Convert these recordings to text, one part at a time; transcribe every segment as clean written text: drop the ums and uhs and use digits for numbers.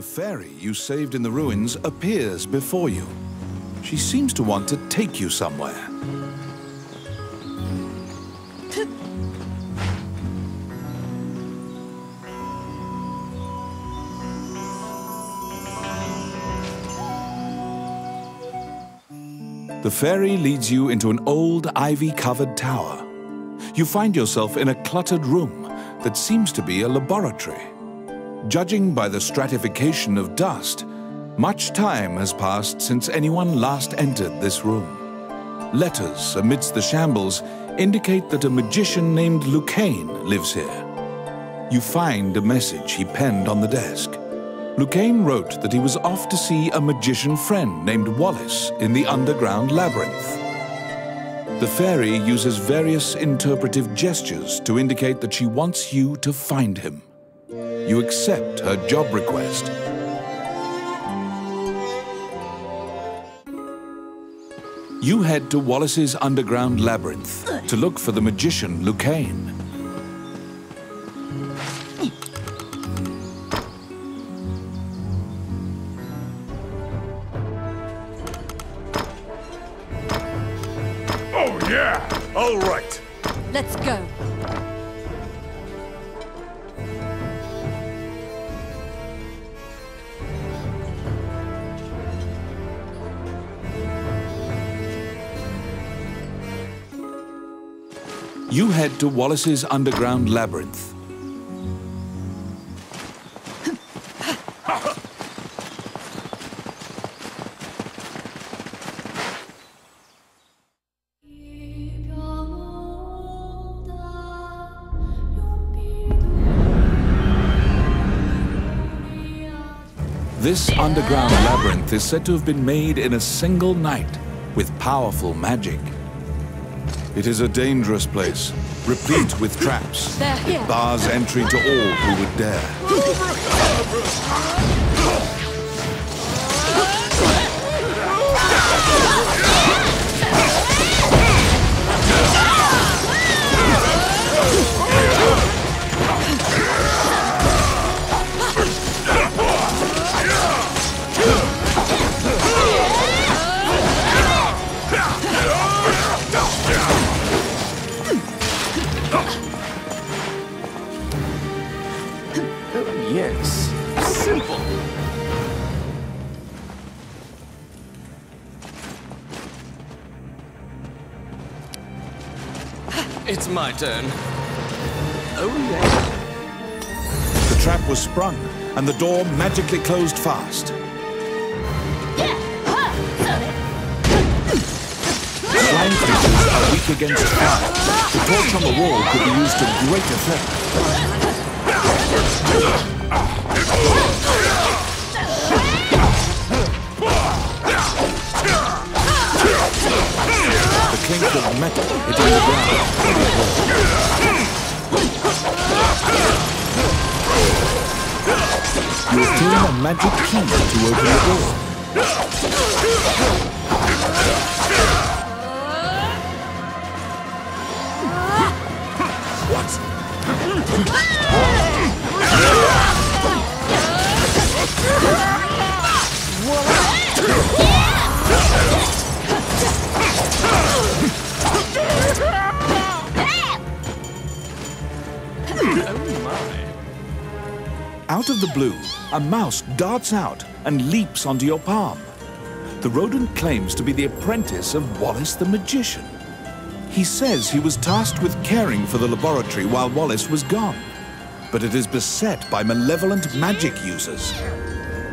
The fairy you saved in the ruins appears before you. She seems to want to take you somewhere. The fairy leads you into an old ivy-covered tower. You find yourself in a cluttered room that seems to be a laboratory. Judging by the stratification of dust, much time has passed since anyone last entered this room. Letters amidst the shambles indicate that a magician named Lucain lives here. You find a message he penned on the desk. Lucain wrote that he was off to see a magician friend named Wallace in the underground labyrinth. The fairy uses various interpretive gestures to indicate that she wants you to find him. You accept her job request. You head to Wallace's underground labyrinth to look for the magician Lucain. Oh yeah! All right. Let's go. You head to Wallace's underground labyrinth. This underground labyrinth is said to have been made in a single night with powerful magic. It is a dangerous place, replete with traps. It bars entry to all who would dare. Yes, simple. It's my turn. Oh yeah. The trap was sprung, and the door magically closed fast. Flying creatures are weak against fire. The torch on the wall could be used to great effect. The clink of metal hitting the ground. You obtain a magic key to open the door. Out of the blue, a mouse darts out and leaps onto your palm. The rodent claims to be the apprentice of Wallace the magician. He says he was tasked with caring for the laboratory while Wallace was gone, but it is beset by malevolent magic users.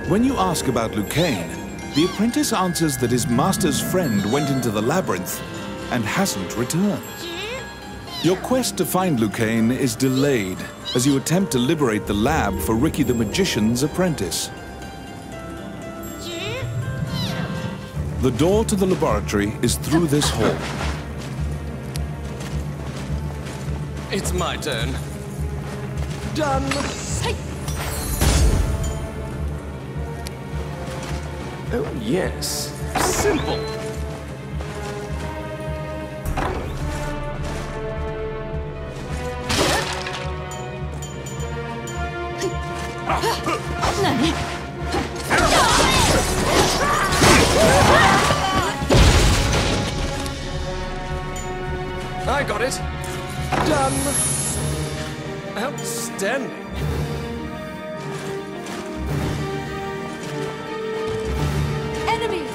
When you ask about Lucain, the apprentice answers that his master's friend went into the labyrinth and hasn't returned. Your quest to find Lucain is delayed as you attempt to liberate the lab for Ricky the Magician's apprentice. The door to the laboratory is through this hall. It's my turn. Done. Oh yes, simple. I got it. Done. Outstanding. Enemies!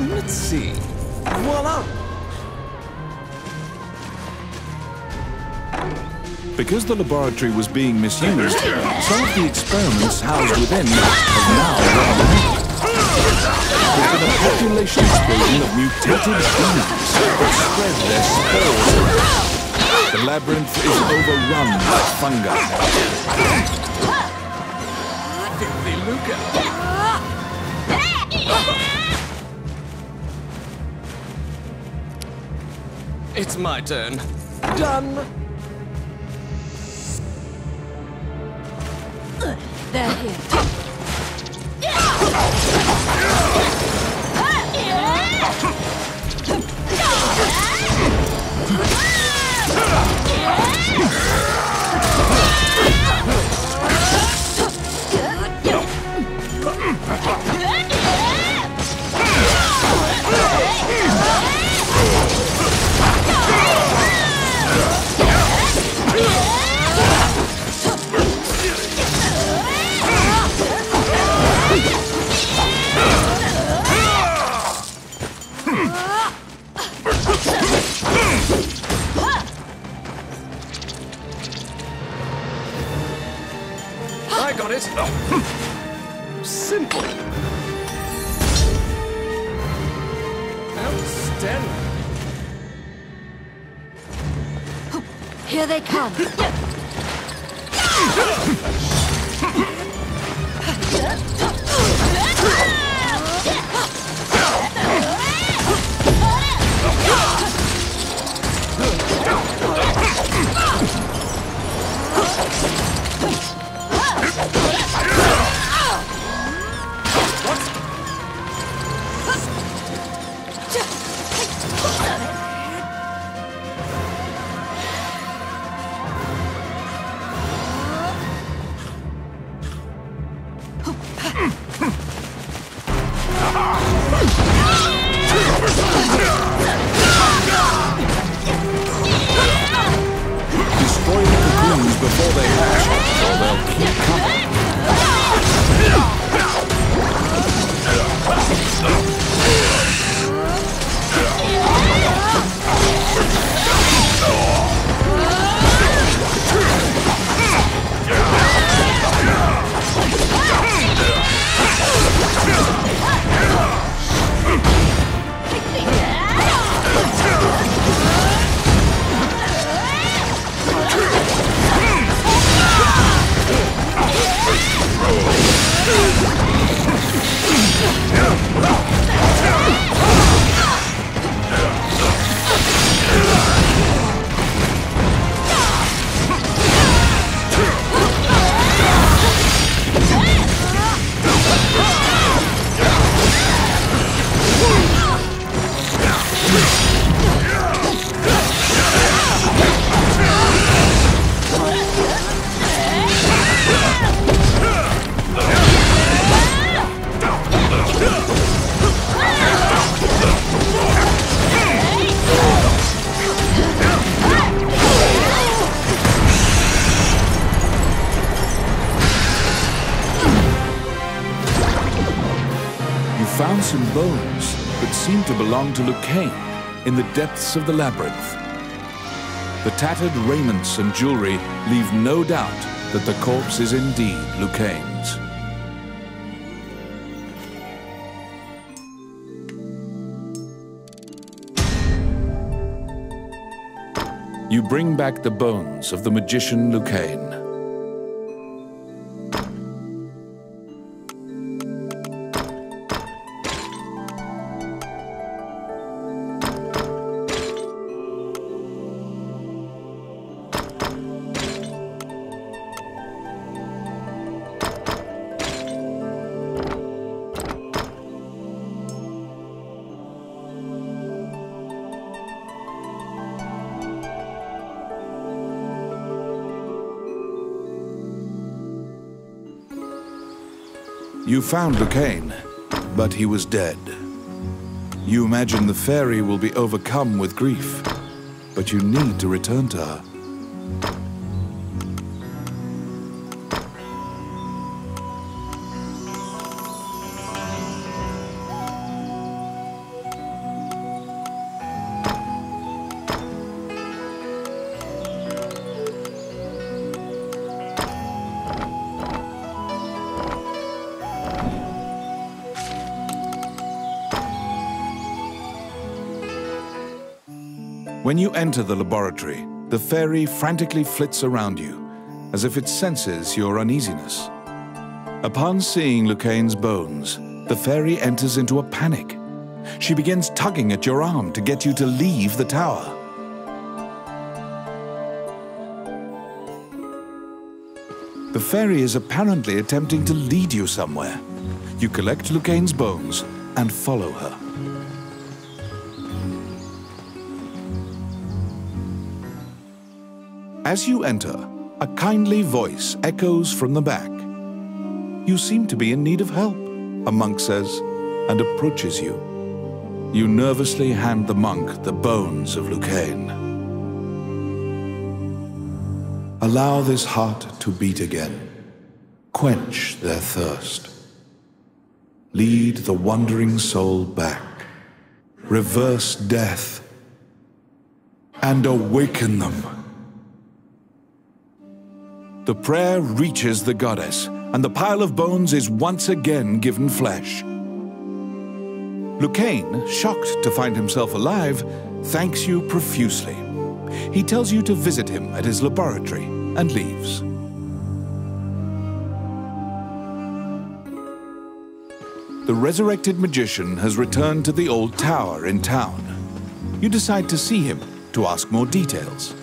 Let's see. Voila! Because the laboratory was being misused, some of the experiments housed within have now run away. There's been a population explosion of mutated beings that spread their spores around. The labyrinth is overrun by fungi. Filthy Lucain. It's my turn. Done. They're here. I got it. Simple. Outstanding. Here they come. Destroy the cocoons before they hatch, or they'll keep coming. Found some bones that seem to belong to Lucain in the depths of the labyrinth. The tattered raiments and jewelry leave no doubt that the corpse is indeed Lucain's. You bring back the bones of the magician Lucain. You found Lucain, but he was dead. You imagine the fairy will be overcome with grief, but you need to return to her. When you enter the laboratory, the fairy frantically flits around you, as if it senses your uneasiness. Upon seeing Lucain's bones, the fairy enters into a panic. She begins tugging at your arm to get you to leave the tower. The fairy is apparently attempting to lead you somewhere. You collect Lucain's bones and follow her. As you enter, a kindly voice echoes from the back. You seem to be in need of help, a monk says, and approaches you. You nervously hand the monk the bones of Lucain. Allow this heart to beat again. Quench their thirst. Lead the wandering soul back. Reverse death. And awaken them. The prayer reaches the goddess, and the pile of bones is once again given flesh. Lucain, shocked to find himself alive, thanks you profusely. He tells you to visit him at his laboratory and leaves. The resurrected magician has returned to the old tower in town. You decide to see him to ask more details.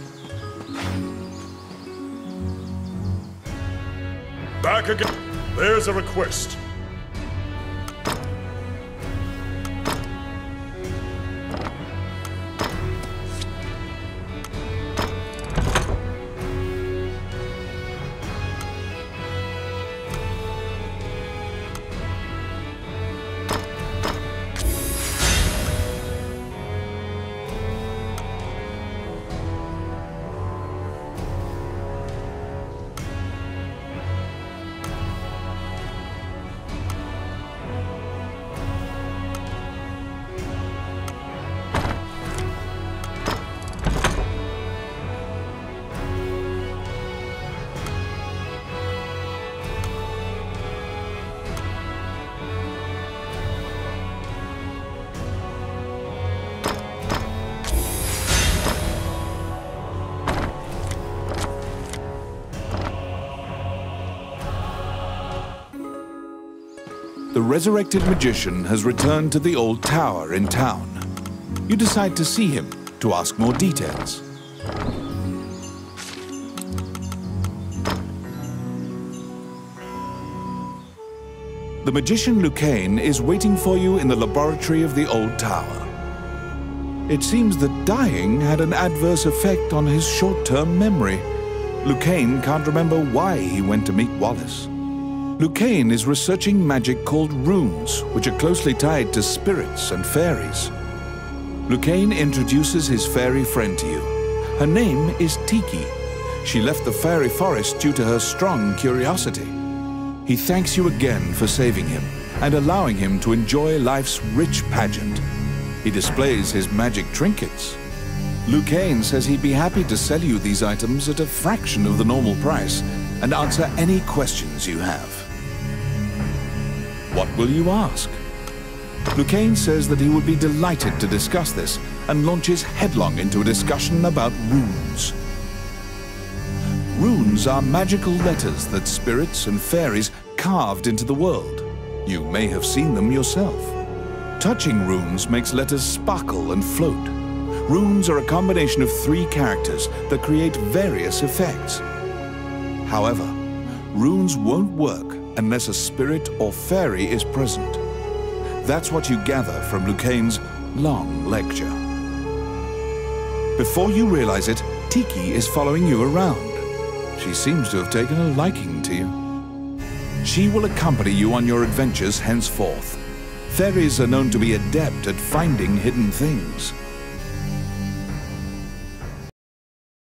Back again. There's a request. The resurrected magician has returned to the old tower in town. You decide to see him to ask more details. The magician Lucain is waiting for you in the laboratory of the old tower. It seems that dying had an adverse effect on his short-term memory. Lucain can't remember why he went to meet Wallace. Lucain is researching magic called runes, which are closely tied to spirits and fairies. Lucain introduces his fairy friend to you. Her name is Tiki. She left the fairy forest due to her strong curiosity. He thanks you again for saving him and allowing him to enjoy life's rich pageant. He displays his magic trinkets. Lucain says he'd be happy to sell you these items at a fraction of the normal price and answer any questions you have. What will you ask? Lucain says that he would be delighted to discuss this and launches headlong into a discussion about runes. Runes are magical letters that spirits and fairies carved into the world. You may have seen them yourself. Touching runes makes letters sparkle and float. Runes are a combination of 3 characters that create various effects. However, runes won't work unless a spirit or fairy is present. That's what you gather from Lucain's long lecture. Before you realize it, Tiki is following you around. She seems to have taken a liking to you. She will accompany you on your adventures henceforth. Fairies are known to be adept at finding hidden things.